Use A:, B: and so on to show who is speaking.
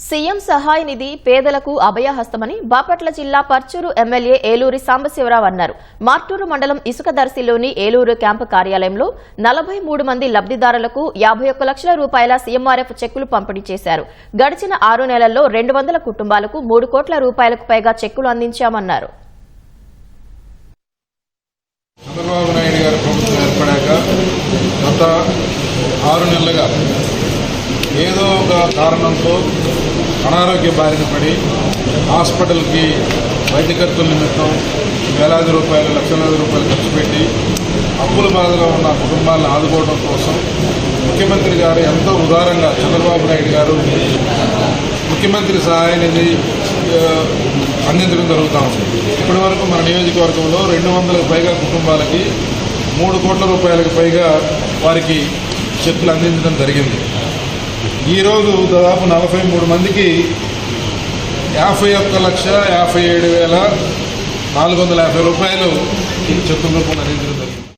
A: CM సహాయ నిధి పేదలకు అభయహస్తమని బాపట్ల జిల్లా పర్చూరు ఎమ్మెల్యే ఏలూరి సాంబశివరావు అన్నారు. మార్టూరు మండలం ఇసుకదర్శిలోని ఏలూరు క్యాంపు కార్యాలయంలో 43 మంది లబ్దిదారులకు 51 లక్షల రూపాయల సీఎంఆర్ఎఫ్ చెక్కులు పంపిణీ చేశారు. గడిచిన 6 నెలల్లో 200 కుటుంబాలకు 3 కోట్ల రూపాయలకు పైగా చెక్కులు అందించామన్నారు.
B: చంద్రబాబు నాయుడు గారి ప్రభుత్వం ఏర్పడాక గత 6 నెలలుగా ఏదో ఒక కారణంతో అనారోగ్య బారిన పడి హాస్పిటల్కి వైద్య ఖర్చుల నిమిత్తం వేలాది రూపాయలు లక్షలాది రూపాయలు ఖర్చు పెట్టి అప్పుల బాధలో ఉన్న కుటుంబాలను ఆదుకోవడం కోసం ముఖ్యమంత్రి గారు ఎంతో ఉదారంగా చంద్రబాబు నాయుడు గారు ముఖ్యమంత్రి సహాయ నిధి అందించడం జరుగుతూ ఉంది. ఇప్పటి వరకు మన నియోజకవర్గంలో 200కు పైగా కుటుంబాలకి 3 కోట్ల రూపాయలకు పైగా వారికి చెక్కులు అందించడం జరిగింది. ఈరోజు దాదాపు 43 మందికి 51,57,450 రూపాయలు ఈ చెక్కుల రూపంలో అందించడం జరిగింది.